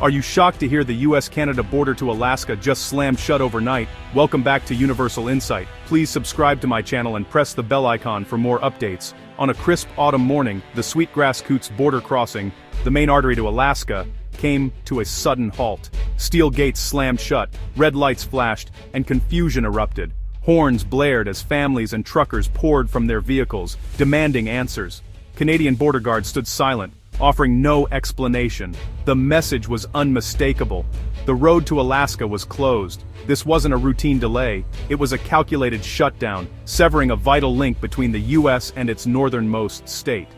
Are you shocked to hear the US-Canada border to Alaska just slammed shut overnight? Welcome back to Universal Insight. Please subscribe to my channel and press the bell icon for more updates. On a crisp autumn morning, the Sweetgrass Coots border crossing, the main artery to Alaska, came to a sudden halt. Steel gates slammed shut, red lights flashed, and confusion erupted. Horns blared as families and truckers poured from their vehicles, demanding answers. Canadian border guards stood silent, offering no explanation. The message was unmistakable. The road to Alaska was closed. This wasn't a routine delay, it was a calculated shutdown, severing a vital link between the US and its northernmost state.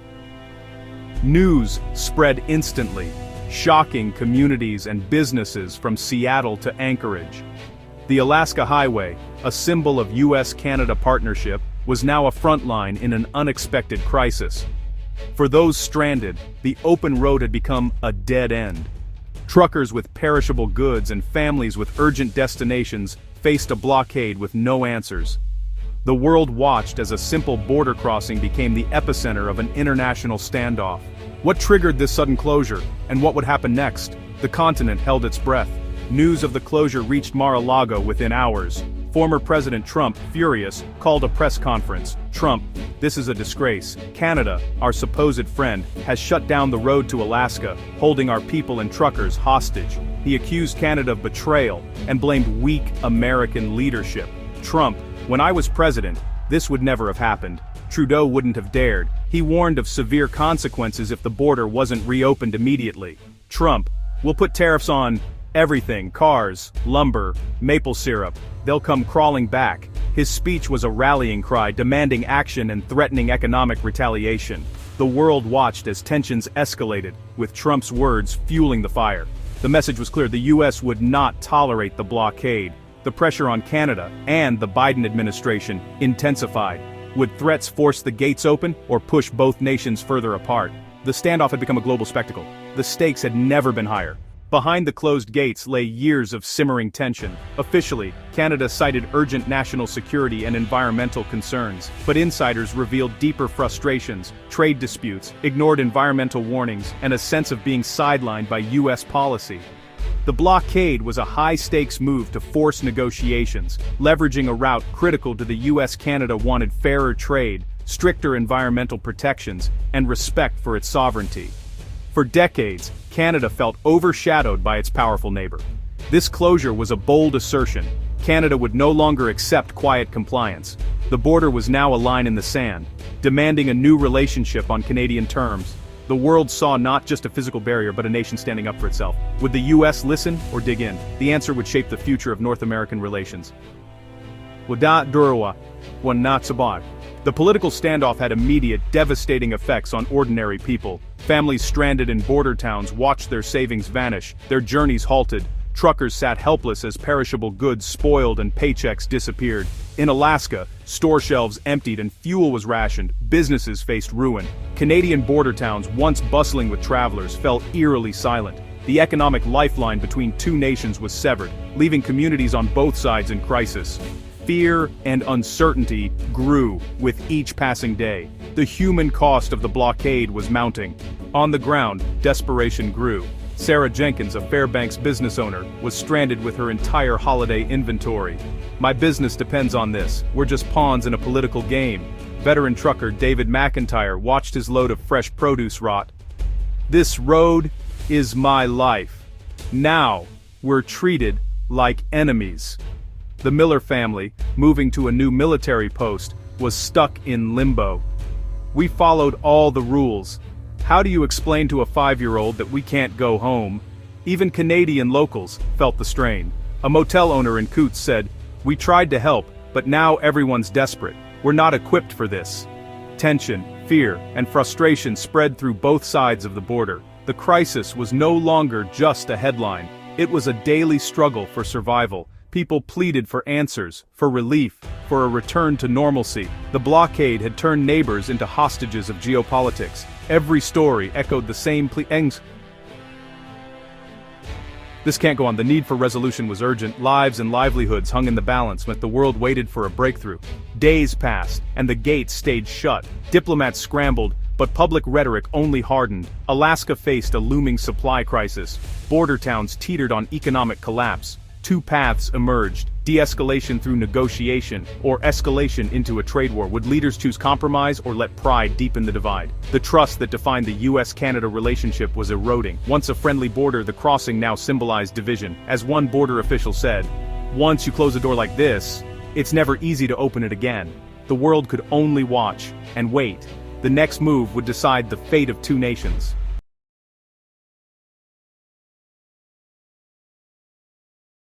News spread instantly, shocking communities and businesses from Seattle to Anchorage. The Alaska Highway, a symbol of US-Canada partnership, was now a front line in an unexpected crisis. For those stranded, the open road had become a dead end. Truckers with perishable goods and families with urgent destinations faced a blockade with no answers. The world watched as a simple border crossing became the epicenter of an international standoff. What triggered this sudden closure, and what would happen next? The continent held its breath. News of the closure reached Mar-a-Lago within hours. Former President Trump, furious, called a press conference. "Trump, this is a disgrace. Canada, our supposed friend, has shut down the road to Alaska, holding our people and truckers hostage." He accused Canada of betrayal and blamed weak American leadership. "Trump, when I was president, this would never have happened. Trudeau wouldn't have dared. He warned of severe consequences if the border wasn't reopened immediately. Trump, we'll put tariffs on everything, cars, lumber, maple syrup. They'll come crawling back." His speech was a rallying cry demanding action and threatening economic retaliation. The world watched as tensions escalated, with Trump's words fueling the fire. The message was clear: the US would not tolerate the blockade. The pressure on Canada and the Biden administration intensified. Would threats force the gates open or push both nations further apart? The standoff had become a global spectacle. The stakes had never been higher. Behind the closed gates lay years of simmering tension. Officially, Canada cited urgent national security and environmental concerns, but insiders revealed deeper frustrations, trade disputes, ignored environmental warnings, and a sense of being sidelined by US policy. The blockade was a high-stakes move to force negotiations, leveraging a route critical to the US-Canada wanted fairer trade, stricter environmental protections, and respect for its sovereignty. For decades, Canada felt overshadowed by its powerful neighbor. This closure was a bold assertion. Canada would no longer accept quiet compliance. The border was now a line in the sand, demanding a new relationship on Canadian terms. The world saw not just a physical barrier but a nation standing up for itself. Would the US listen or dig in? The answer would shape the future of North American relations. The political standoff had immediate, devastating effects on ordinary people. Families stranded in border towns watched their savings vanish, their journeys halted. Truckers sat helpless as perishable goods spoiled and paychecks disappeared. In Alaska, store shelves emptied and fuel was rationed, businesses faced ruin. Canadian border towns, once bustling with travelers, fell eerily silent. The economic lifeline between two nations was severed, leaving communities on both sides in crisis. Fear and uncertainty grew with each passing day. The human cost of the blockade was mounting. On the ground, desperation grew. Sarah Jenkins, a Fairbanks business owner, was stranded with her entire holiday inventory. "My business depends on this. We're just pawns in a political game." Veteran trucker David McIntyre watched his load of fresh produce rot. "This road is my life. Now, we're treated like enemies." The Miller family, moving to a new military post, was stuck in limbo. "We followed all the rules. How do you explain to a 5-year-old that we can't go home?" Even Canadian locals felt the strain. A motel owner in Coots said, "We tried to help, but now everyone's desperate. We're not equipped for this." Tension, fear, and frustration spread through both sides of the border. The crisis was no longer just a headline. It was a daily struggle for survival. People pleaded for answers, for relief, for a return to normalcy. The blockade had turned neighbors into hostages of geopolitics. Every story echoed the same pleas. This can't go on. The need for resolution was urgent. Lives and livelihoods hung in the balance when the world waited for a breakthrough. Days passed, and the gates stayed shut. Diplomats scrambled, But public rhetoric only hardened. Alaska faced a looming supply crisis. Border towns teetered on economic collapse. Two paths emerged: de-escalation through negotiation, or escalation into a trade war. Would leaders choose compromise or let pride deepen the divide? The trust that defined the US-Canada relationship was eroding. Once a friendly border, the crossing now symbolized division. As one border official said, "Once you close a door like this, it's never easy to open it again." The world could only watch and wait. The next move would decide the fate of two nations.